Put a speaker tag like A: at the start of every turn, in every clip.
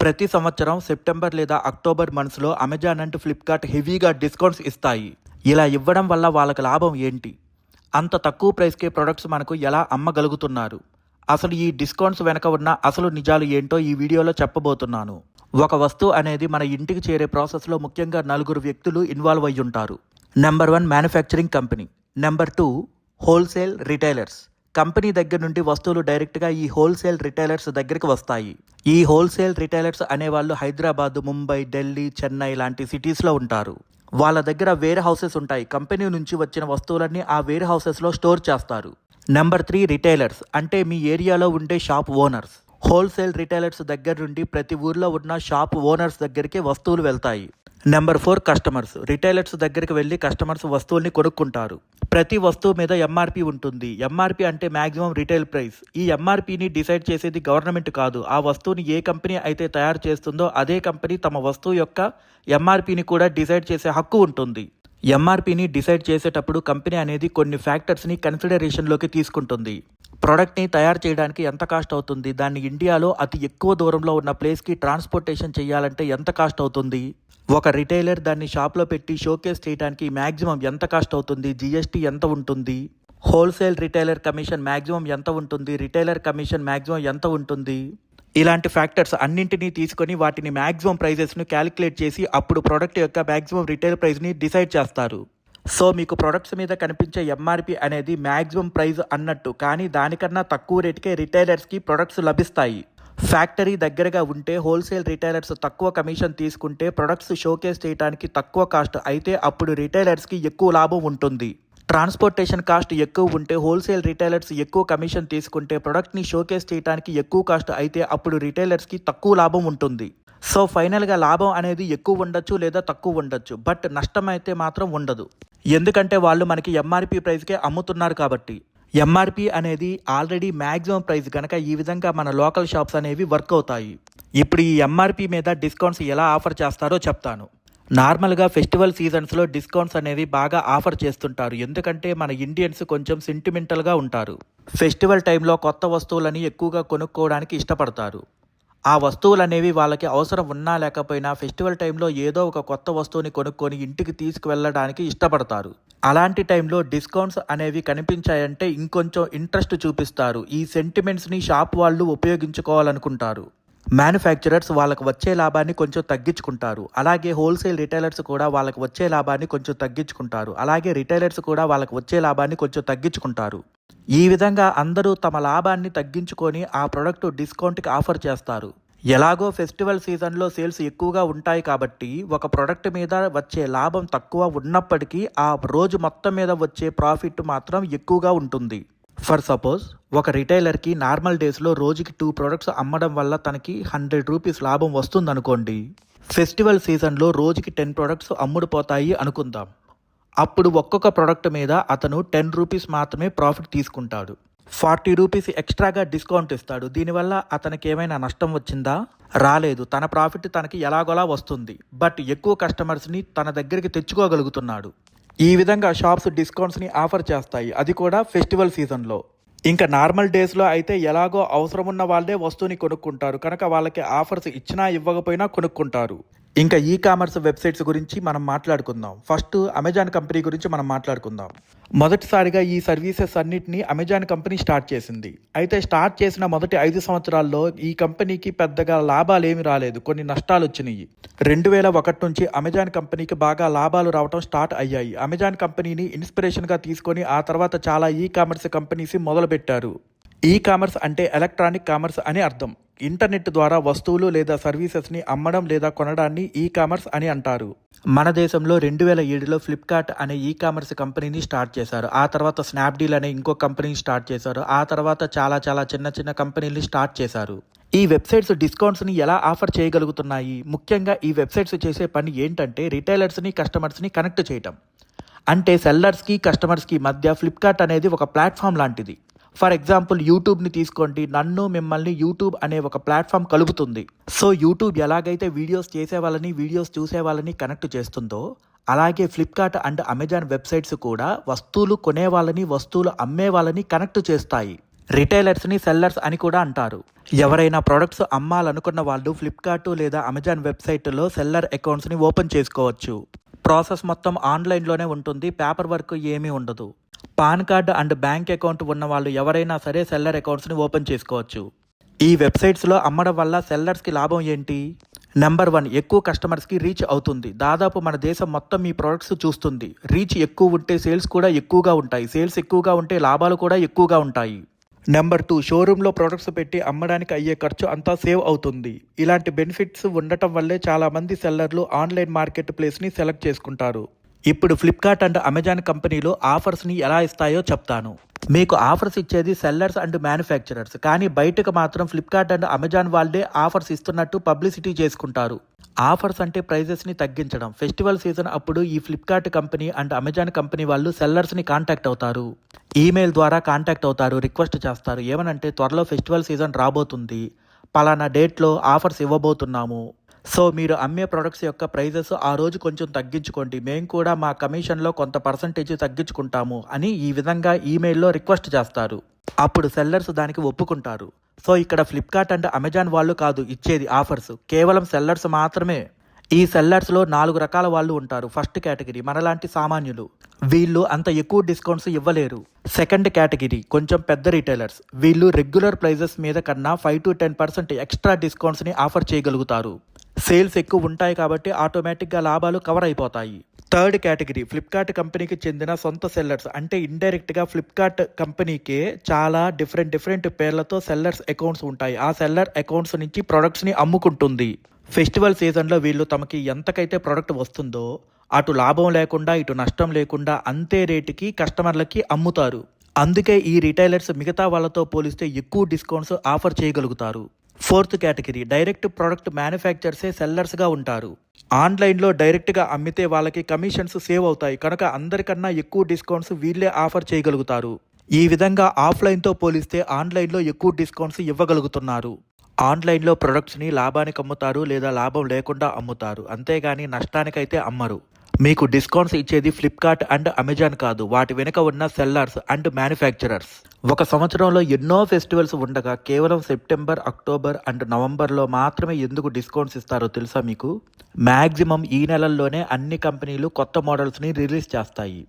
A: ప్రతి సంవత్సరం సెప్టెంబర్ లేదా అక్టోబర్ మంత్స్లో అమెజాన్ అండ్ ఫ్లిప్కార్ట్ హెవీగా డిస్కౌంట్స్ ఇస్తాయి. ఇలా ఇవ్వడం వల్ల వాళ్ళకి లాభం ఏంటి? అంత తక్కువ ప్రైస్కే ప్రొడక్ట్స్ మనకు ఎలా అమ్మగలుగుతున్నారు? అసలు ఈ డిస్కౌంట్స్ వెనక ఉన్న అసలు నిజాలు ఏంటో ఈ వీడియోలో చెప్పబోతున్నాను. ఒక వస్తువు అనేది మన ఇంటికి చేరే ప్రాసెస్లో ముఖ్యంగా 4 వ్యక్తులు ఇన్వాల్వ్ అయ్యి ఉంటారు. Number 1 manufacturing company, number 2 wholesale retailers. Company దగ్గర నుండి వస్తువులు డైరెక్ట్గా ఈ హోల్సేల్ రిటైలర్స్ దగ్గరికి వస్తాయి. ఈ హోల్సేల్ రిటైలర్స్ అనేవాళ్ళు హైదరాబాద్, ముంబై, ఢిల్లీ, చెన్నై లాంటి సిటీస్లో ఉంటారు. వాళ్ళ దగ్గర వేర్ హౌసెస్ ఉంటాయి. కంపెనీ నుంచి వచ్చిన వస్తువులన్నీ ఆ వేర్ హౌసెస్లో స్టోర్ చేస్తారు. నెంబర్ 3 రిటైలర్స్, అంటే మీ ఏరియాలో ఉండే షాప్ ఓనర్స్. హోల్సేల్ రిటైలర్స్ దగ్గర నుండి ప్రతి ఊర్లో ఉన్న షాప్ ఓనర్స్ దగ్గరికి వస్తువులు వెళ్తాయి. Number 4 customers. రిటైలర్స్ దగ్గరికి వెళ్ళి కస్టమర్స్ వస్తువుల్ని కొనుక్కుంటారు. ప్రతి వస్తువు మీద ఎంఆర్పి ఉంటుంది. ఎంఆర్పి అంటే మ్యాక్సిమం రిటైల్ ప్రైస్. ఈ ఎంఆర్పిని డిసైడ్ చేసేది గవర్నమెంట్ కాదు. ఆ వస్తువుని ఏ కంపెనీ అయితే తయారు చేస్తుందో అదే కంపెనీ తమ వస్తువు యొక్క ఎంఆర్పిని కూడా డిసైడ్ చేసే హక్కు ఉంటుంది. ఎంఆర్పిని డిసైడ్ చేసేటప్పుడు కంపెనీ అనేది కొన్ని ఫ్యాక్టర్స్ని కన్సిడరేషన్లోకి తీసుకుంటుంది. ప్రోడక్ట్ని తయారు చేయడానికి ఎంత కాస్ట్ అవుతుంది, దాన్ని ఇండియాలో అతి ఎక్కువ దూరంలో ఉన్న ప్లేస్కి ట్రాన్స్పోర్టేషన్ చేయాలంటే ఎంత కాస్ట్ అవుతుంది, ఒక రిటైలర్ దాన్ని షాప్లో పెట్టి షోకేస్ చేయడానికి మ్యాక్సిమం ఎంత కాస్ట్ అవుతుంది, జిఎస్టీ ఎంత ఉంటుంది, హోల్సేల్ రిటైలర్ కమిషన్ మ్యాక్సిమం ఎంత ఉంటుంది, రిటైలర్ కమిషన్ మ్యాక్సిమం ఎంత ఉంటుంది, ఇలాంటి ఫ్యాక్టర్స్ అన్నింటినీ తీసుకొని వాటిని మ్యాక్సిమం ప్రైజెస్ను క్యాలిక్యులేట్ చేసి అప్పుడు ప్రోడక్ట్ యొక్క మ్యాక్సిమం రిటైల్ ప్రైస్ని డిసైడ్ చేస్తారు. సో మీకు ప్రొడక్ట్స్ మీద కనిపించే ఎంఆర్పి అనేది మ్యాక్సిమం ప్రైస్ అన్నట్టు, కానీ దానికన్నా తక్కువ రేటుకే రిటైలర్స్కి ప్రొడక్ట్స్ లభిస్తాయి. ఫ్యాక్టరీ దగ్గరగా ఉంటే హోల్సేల్ రిటైలర్స్ తక్కువ కమిషన్ తీసుకుంటే ప్రొడక్ట్స్ షోకేస్ చేయడానికి తక్కువ కాస్ట్ అయితే అప్పుడు రిటైలర్స్కి ఎక్కువ లాభం ఉంటుంది. ట్రాన్స్పోర్టేషన్ కాస్ట్ ఎక్కువ ఉంటే హోల్సేల్ రిటైలర్స్ ఎక్కువ కమిషన్ తీసుకుంటే ప్రొడక్ట్ని షోకేస్ చేయడానికి ఎక్కువ కాస్ట్ అయితే అప్పుడు రిటైలర్స్కి తక్కువ లాభం ఉంటుంది. సో ఫైనల్గా లాభం అనేది ఎక్కువ ఉండొచ్చు లేదా తక్కువ ఉండొచ్చు, బట్ నష్టం అయితే మాత్రం ఉండదు. ఎందుకంటే వాళ్ళు మనకి ఎంఆర్పి ప్రైస్కే అమ్ముతున్నారు కాబట్టి. ఎంఆర్పి అనేది ఆల్రెడీ మ్యాక్సిమం ప్రైస్ కనుక ఈ విధంగా మన లోకల్ షాప్స్ అనేవి వర్క్ అవుతాయి. ఇప్పుడు ఈ ఎంఆర్పి మీద డిస్కౌంట్స్ ఎలా ఆఫర్ చేస్తారో చెప్తాను. నార్మల్గా ఫెస్టివల్ సీజన్స్లో డిస్కౌంట్స్ అనేవి బాగా ఆఫర్ చేస్తుంటారు. ఎందుకంటే మన ఇండియన్స్ కొంచెం సెంటిమెంటల్గా ఉంటారు. ఫెస్టివల్ టైంలో కొత్త వస్తువులని ఎక్కువగా కొనుక్కోవడానికి ఇష్టపడతారు. ఆ వస్తువులు అనేవి వాళ్ళకి అవసరం ఉన్నా లేకపోయినా ఫెస్టివల్ టైంలో ఏదో ఒక కొత్త వస్తువుని కొనుక్కొని ఇంటికి తీసుకువెళ్ళడానికి ఇష్టపడతారు. అలాంటి టైంలో డిస్కౌంట్స్ అనేవి కనిపించాయంటే ఇంకొంచెం ఇంట్రెస్ట్ చూపిస్తారు. ఈ సెంటిమెంట్స్ని షాప్ వాళ్ళు ఉపయోగించుకోవాలనుకుంటారు. మ్యానుఫ్యాక్చరర్స్ వాళ్ళకు వచ్చే లాభాన్ని కొంచెం తగ్గించుకుంటారు. అలాగే హోల్సేల్ రిటైలర్స్ కూడా వాళ్ళకు వచ్చే లాభాన్ని కొంచెం తగ్గించుకుంటారు. అలాగే రిటైలర్స్ కూడా వాళ్ళకు వచ్చే లాభాన్ని కొంచెం తగ్గించుకుంటారు. ఈ విధంగా అందరూ తమ లాభాన్ని తగ్గించుకొని ఆ ప్రోడక్ట్ డిస్కౌంట్కి ఆఫర్ చేస్తారు. ఎలాగో ఫెస్టివల్ సీజన్లో సేల్స్ ఎక్కువగా ఉంటాయి కాబట్టి ఒక ప్రోడక్ట్ మీద వచ్చే లాభం తక్కువ ఉన్నప్పటికీ ఆ రోజు మొత్తం మీద వచ్చే ప్రాఫిట్ మాత్రం ఎక్కువగా ఉంటుంది. ఫర్ సపోజ్ ఒక రిటైలర్కి నార్మల్ డేస్లో రోజుకి 2 ప్రొడక్ట్స్ అమ్మడం వల్ల తనకి 100 రూపీస్ లాభం వస్తుందనుకోండి. ఫెస్టివల్ సీజన్లో రోజుకి 10 ప్రొడక్ట్స్ అమ్ముడుపోతాయి అనుకుందాం. అప్పుడు ఒక్కొక్క ప్రోడక్ట్ మీద అతను 10 రూపీస్ మాత్రమే ప్రాఫిట్ తీసుకుంటాడు. 40 రూపీస్ ఎక్స్ట్రాగా డిస్కౌంట్ ఇస్తాడు. దీనివల్ల అతనికి ఏమైనా నష్టం వచ్చిందా? రాలేదు. తన ప్రాఫిట్ తనకి ఎలాగోలా వస్తుంది. బట్ ఎక్కువ కస్టమర్స్ని తన దగ్గరికి తెచ్చుకోగలుగుతున్నాడు. ఈ విధంగా షాప్స్ డిస్కౌంట్స్ని ఆఫర్ చేస్తాయి, అది కూడా ఫెస్టివల్ సీజన్లో. ఇంకా నార్మల్ డేస్లో అయితే ఎలాగో అవసరం ఉన్న వాళ్ళే వస్తువుని కొనుక్కుంటారు కనుక వాళ్ళకి ఆఫర్స్ ఇచ్చినా ఇవ్వకపోయినా కొనుక్కుంటారు. ఇంకా ఈ కామర్స్ వెబ్సైట్స్ గురించి మనం మాట్లాడుకుందాం. ఫస్ట్ అమెజాన్ కంపెనీ గురించి మనం మాట్లాడుకుందాం. మొదటిసారిగా ఈ సర్వీసెస్ అన్నిటినీ అమెజాన్ కంపెనీ స్టార్ట్ చేసింది. అయితే స్టార్ట్ చేసిన మొదటి 5 సంవత్సరాల్లో ఈ కంపెనీకి పెద్దగా లాభాలు ఏమి రాలేదు, కొన్ని నష్టాలు వచ్చినాయి. 2001 నుంచి అమెజాన్ కంపెనీకి బాగా లాభాలు రావడం స్టార్ట్ అయ్యాయి. అమెజాన్ కంపెనీని ఇన్స్పిరేషన్గా తీసుకొని ఆ తర్వాత చాలా ఈ కామర్స్ కంపెనీస్ మొదలుపెట్టారు. ఈ కామర్స్ అంటే ఎలక్ట్రానిక్ కామర్స్ అని అర్థం. ఇంటర్నెట్ ద్వారా వస్తువులు లేదా సర్వీసెస్ని అమ్మడం లేదా కొనడాన్ని ఈ కామర్స్ అని అంటారు. మన దేశంలో 2007లో ఫ్లిప్కార్ట్ అనే ఈ కామర్స్ కంపెనీని స్టార్ట్ చేశారు. ఆ తర్వాత స్నాప్డీల్ అనే ఇంకో కంపెనీని స్టార్ట్ చేశారు. ఆ తర్వాత చాలా చిన్న కంపెనీలు స్టార్ట్ చేశారు. ఈ వెబ్సైట్స్ డిస్కౌంట్స్ని ఎలా ఆఫర్ చేయగలుగుతున్నాయి? ముఖ్యంగా ఈ వెబ్సైట్స్ చేసే పని ఏంటంటే రిటైలర్స్ని కస్టమర్స్ని కనెక్ట్ చేయటం. అంటే సెల్లర్స్కి కస్టమర్స్కి మధ్య ఫ్లిప్కార్ట్ అనేది ఒక ప్లాట్ఫామ్ లాంటిది. ఫర్ ఎగ్జాంపుల్ యూట్యూబ్ని తీసుకోండి. నన్ను మిమ్మల్ని యూట్యూబ్ అనే ఒక ప్లాట్ఫామ్ కలుపుతుంది. సో యూట్యూబ్ ఎలాగైతే వీడియోస్ చేసే వాళ్ళని వీడియోస్ చూసే వాళ్ళని కనెక్ట్ చేస్తుందో అలాగే ఫ్లిప్కార్ట్ అండ్ అమెజాన్ వెబ్సైట్స్ కూడా వస్తువులు కొనే వాళ్ళని వస్తువులు అమ్మే వాళ్ళని కనెక్ట్ చేస్తాయి. రిటైలర్స్ని సెల్లర్స్ అని కూడా అంటారు. ఎవరైనా ప్రొడక్ట్స్ అమ్మాలనుకున్న వాళ్ళు ఫ్లిప్కార్ట్ లేదా అమెజాన్ వెబ్సైట్లో సెల్లర్ అకౌంట్స్ని ఓపెన్ చేసుకోవచ్చు. ప్రాసెస్ మొత్తం ఆన్లైన్లోనే ఉంటుంది, పేపర్ వర్క్ ఏమీ ఉండదు. Pan card and bank account ఉన్న వాళ్ళు ఎవరైనా సరే సెల్లర్ అకౌంట్స్ని ఓపెన్ చేసుకోవచ్చు. ఈ వెబ్సైట్స్లో అమ్మడం వల్ల సెల్లర్స్కి లాభం ఏంటి? నెంబర్ 1, ఎక్కువ కస్టమర్స్కి రీచ్ అవుతుంది. దాదాపు మన దేశం మొత్తం మీ ప్రొడక్ట్స్ చూస్తుంది. రీచ్ ఎక్కువ ఉంటే సేల్స్ కూడా ఎక్కువగా ఉంటాయి. సేల్స్ ఎక్కువగా ఉంటే లాభాలు కూడా ఎక్కువగా ఉంటాయి. నెంబర్ 2, షోరూంలో ప్రొడక్ట్స్ పెట్టి అమ్మడానికి అయ్యే ఖర్చు అంతా సేవ్ అవుతుంది. ఇలాంటి బెనిఫిట్స్ ఉండటం వల్లే చాలామంది సెల్లర్లు ఆన్లైన్ మార్కెట్ ప్లేస్ని సెలెక్ట్ చేసుకుంటారు. ఇప్పుడు ఫ్లిప్కార్ట్ అండ్ అమెజాన్ కంపెనీలు ఆఫర్స్ని ఎలా ఇస్తాయో చెప్తాను. మీకు ఆఫర్స్ ఇచ్చేది సెల్లర్స్ అండ్ మ్యానుఫ్యాక్చరర్స్, కానీ బయటకు మాత్రం ఫ్లిప్కార్ట్ అండ్ అమెజాన్ వాళ్ళే ఆఫర్స్ ఇస్తున్నట్టు పబ్లిసిటీ చేసుకుంటారు. ఆఫర్స్ అంటే ప్రైజెస్ని తగ్గించడం. ఫెస్టివల్ సీజన్ అప్పుడు ఈ Flipkart company and Amazon company వాళ్ళు సెల్లర్స్ని కాంటాక్ట్ అవుతారు. ఈమెయిల్ ద్వారా కాంటాక్ట్ అవుతారు, రిక్వెస్ట్ చేస్తారు. ఏమనంటే త్వరలో ఫెస్టివల్ సీజన్ రాబోతుంది, పలానా డేట్లో ఆఫర్స్ ఇవ్వబోతున్నాము. సో మీరు అమ్మే ప్రొడక్ట్స్ యొక్క ప్రైజెస్ ఆ రోజు కొంచెం తగ్గించుకోండి, మేము కూడా మా కమిషన్లో కొంత పర్సంటేజ్ తగ్గించుకుంటాము అని ఈ విధంగా ఈమెయిల్లో రిక్వెస్ట్ చేస్తారు. అప్పుడు సెల్లర్స్ దానికి ఒప్పుకుంటారు. సో ఇక్కడ ఫ్లిప్కార్ట్ అండ్ అమెజాన్ వాళ్ళు కాదు ఇచ్చేది ఆఫర్స్, కేవలం సెల్లర్స్ మాత్రమే. ఈ సెల్లర్స్లో 4 రకాల వాళ్ళు ఉంటారు. ఫస్ట్ కేటగిరీ మనలాంటి సామాన్యులు, వీళ్ళు అంత ఎక్కువ డిస్కౌంట్స్ ఇవ్వలేరు. సెకండ్ కేటగిరీ కొంచెం పెద్ద రిటైలర్స్, వీళ్ళు రెగ్యులర్ ప్రైజెస్ మీద కన్నా 5 to 10% ఎక్స్ట్రా డిస్కౌంట్స్ని ఆఫర్ చేయగలుగుతారు. సేల్స్ ఎక్కువ ఉంటాయి కాబట్టి ఆటోమేటిక్గా లాభాలు కవర్ అయిపోతాయి. థర్డ్ కేటగిరీ ఫ్లిప్కార్ట్ కంపెనీకి చెందిన సొంత సెల్లర్స్, అంటే ఇండైరెక్ట్గా ఫ్లిప్కార్ట్ కంపెనీకే చాలా డిఫరెంట్ పేర్లతో సెల్లర్స్ అకౌంట్స్ ఉంటాయి. ఆ సెల్లర్ అకౌంట్స్ నుంచి ప్రొడక్ట్స్ని అమ్ముకుంటుంది. ఫెస్టివల్ సీజన్లో వీళ్ళు తమకి ఎంతకైతే ప్రొడక్ట్ వస్తుందో అటు లాభం లేకుండా ఇటు నష్టం లేకుండా అంతే రేటుకి కస్టమర్లకి అమ్ముతారు. అందుకే ఈ రిటైలర్స్ మిగతా వాళ్ళతో పోలిస్తే ఎక్కువ డిస్కౌంట్స్ ఆఫర్ చేయగలుగుతారు. ఫోర్త్ కేటగిరీ డైరెక్ట్ ప్రొడక్ట్ మ్యానుఫ్యాక్చర్సే సెల్లర్స్గా ఉంటారు. ఆన్లైన్లో డైరెక్ట్గా అమ్మితే వాళ్ళకి కమిషన్స్ సేవ్ అవుతాయి కనుక అందరికన్నా ఎక్కువ డిస్కౌంట్స్ వీళ్ళే ఆఫర్ చేయగలుగుతారు. ఈ విధంగా ఆఫ్లైన్తో పోలిస్తే ఆన్లైన్లో ఎక్కువ డిస్కౌంట్స్ ఇవ్వగలుగుతున్నారు. ఆన్లైన్లో ప్రొడక్ట్స్ని లాభానికి అమ్ముతారు లేదా లాభం లేకుండా అమ్ముతారు, అంతేగాని నష్టానికైతే అమ్మరు. మీకు డిస్కౌంట్స్ ఇచ్చేది ఫ్లిప్కార్ట్ అండ్ అమెజాన్ కాదు, వాటి వెనుక ఉన్న సెల్లర్స్ అండ్ మ్యానుఫ్యాక్చరర్స్. ఒక సంవత్సరంలో ఎన్నో ఫెస్టివల్స్ ఉండగా కేవలం సెప్టెంబర్, అక్టోబర్ అండ్ నవంబర్లో మాత్రమే ఎందుకు డిస్కౌంట్స్ ఇస్తారో తెలుసా మీకు? మ్యాక్సిమం ఈ నెలల్లోనే అన్ని కంపెనీలు కొత్త మోడల్స్ని రిలీజ్ చేస్తాయి.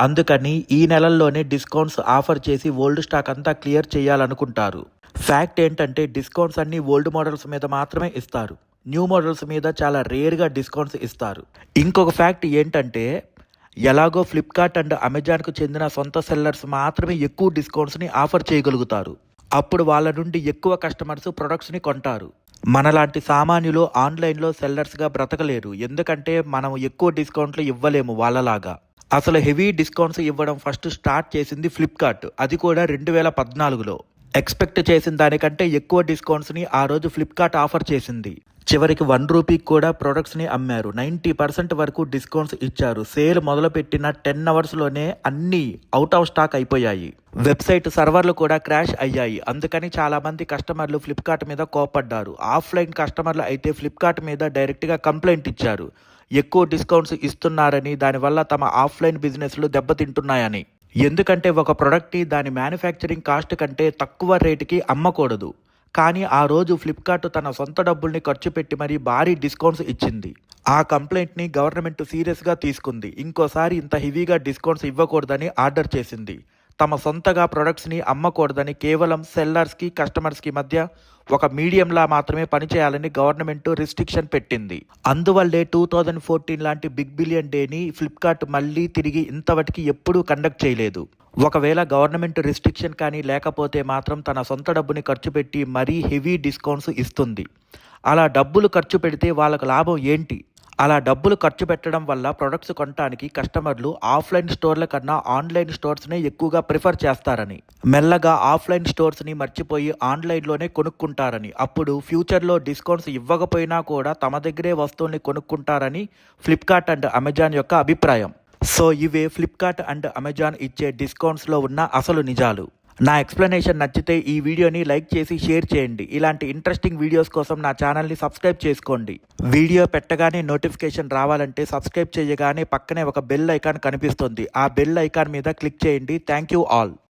A: అందుకని ఈ నెలల్లోనే డిస్కౌంట్స్ ఆఫర్ చేసి ఓల్డ్ స్టాక్ అంతా క్లియర్ చేయాలనుకుంటారు. ఫ్యాక్ట్ ఏంటంటే డిస్కౌంట్స్ అన్ని ఓల్డ్ మోడల్స్ మీద మాత్రమే ఇస్తారు, న్యూ మోడల్స్ మీద చాలా రేర్గా డిస్కౌంట్స్ ఇస్తారు. ఇంకొక ఫ్యాక్ట్ ఏంటంటే ఎలాగో ఫ్లిప్కార్ట్ అండ్ అమెజాన్కు చెందిన సొంత సెల్లర్స్ మాత్రమే ఎక్కువ డిస్కౌంట్స్ని ఆఫర్ చేయగలుగుతారు. అప్పుడు వాళ్ళ నుండి ఎక్కువ కస్టమర్స్ ప్రొడక్ట్స్ని కొంటారు. మనలాంటి సామాన్యులు ఆన్లైన్లో సెల్లర్స్గా బ్రతకలేరు, ఎందుకంటే మనం ఎక్కువ డిస్కౌంట్లు ఇవ్వలేము వాళ్ళలాగా. అసలు హెవీ డిస్కౌంట్స్ ఇవ్వడం ఫస్ట్ స్టార్ట్ చేసింది ఫ్లిప్కార్ట్, అది కూడా 2014లో. ఎక్స్పెక్ట్ చేసిన దానికంటే ఎక్కువ డిస్కౌంట్స్ని ఆ రోజు ఫ్లిప్కార్ట్ ఆఫర్ చేసింది. చివరికి 1 రూపీకి కూడా ప్రొడక్ట్స్ని అమ్మారు. 90% వరకు డిస్కౌంట్స్ ఇచ్చారు. సేల్ మొదలుపెట్టిన 10 అవర్స్లోనే అన్నీ అవుట్ ఆఫ్ స్టాక్ అయిపోయాయి. వెబ్సైట్ సర్వర్లు కూడా క్రాష్ అయ్యాయి. అందుకని చాలామంది కస్టమర్లు ఫ్లిప్కార్ట్ మీద కోపడ్డారు. ఆఫ్లైన్ కస్టమర్లు అయితే ఫ్లిప్కార్ట్ మీద డైరెక్ట్గా కంప్లైంట్ ఇచ్చారు, ఎక్కువ డిస్కౌంట్స్ ఇస్తున్నారని, దానివల్ల తమ ఆఫ్లైన్ బిజినెస్లు దెబ్బతింటున్నాయని. ఎందుకంటే ఒక ప్రోడక్ట్ని దాని మ్యానుఫ్యాక్చరింగ్ కాస్ట్ కంటే తక్కువ రేటుకి అమ్మకూడదు. కానీ ఆ రోజు ఫ్లిప్కార్ట్ తన సొంత డబ్బుల్ని ఖర్చు పెట్టి మరీ భారీ డిస్కౌంట్స్ ఇచ్చింది. ఆ కంప్లైంట్ని గవర్నమెంట్ సీరియస్గా తీసుకుంది. ఇంకోసారి ఇంత హెవీగా డిస్కౌంట్స్ ఇవ్వకూడదని ఆర్డర్ చేసింది. తమ సొంతగా ప్రొడక్ట్స్ని అమ్మకూడదని, కేవలం సెల్లర్స్కి కస్టమర్స్కి మధ్య ఒక మీడియంలా మాత్రమే పనిచేయాలని గవర్నమెంట్ రిస్ట్రిక్షన్ పెట్టింది. అందువల్లే 2014 లాంటి బిగ్ బిలియన్ డేని ఫ్లిప్కార్ట్ మళ్ళీ తిరిగి ఇంతవరకు ఎప్పుడూ కండక్ట్ చేయలేదు. ఒకవేళ గవర్నమెంట్ రిస్ట్రిక్షన్ కానీ లేకపోతే మాత్రం తన సొంత డబ్బుని ఖర్చు పెట్టి మరీ హెవీ డిస్కౌంట్స్ ఇస్తుంది. అలా డబ్బులు ఖర్చు పెడితే వాళ్ళకు లాభం ఏంటి? అలా డబ్బులు ఖర్చు పెట్టడం వల్ల ప్రొడక్ట్స్ కొనడానికి కస్టమర్లు ఆఫ్లైన్ స్టోర్ల కన్నా ఆన్లైన్ స్టోర్స్నే ఎక్కువగా ప్రిఫర్ చేస్తారని, మెల్లగా ఆఫ్లైన్ స్టోర్స్ని మర్చిపోయి ఆన్లైన్లోనే కొనుక్కుంటారని, అప్పుడు ఫ్యూచర్లో డిస్కౌంట్స్ ఇవ్వకపోయినా కూడా తమ దగ్గరే వస్తువుల్ని కొనుక్కుంటారని ఫ్లిప్కార్ట్ అండ్ అమెజాన్ యొక్క అభిప్రాయం. సో ఇవే ఫ్లిప్కార్ట్ అండ్ అమెజాన్ ఇచ్చే డిస్కౌంట్స్లో ఉన్న అసలు నిజాలు. నా ఎక్స్ప్లెనేషన్ నచ్చితే ఈ వీడియోని లైక్ చేసి షేర్ చేయండి. ఇలాంటి ఇంట్రెస్టింగ్ వీడియోస్ కోసం నా ఛానల్ని సబ్స్క్రైబ్ చేసుకోండి. వీడియో పెట్టగానే నోటిఫికేషన్ రావాలంటే సబ్స్క్రైబ్ చేయగానే పక్కనే ఒక బెల్ ఐకాన్ కనిపిస్తుంది. ఆ బెల్ ఐకాన్ మీద క్లిక్ చేయండి. Thank you all.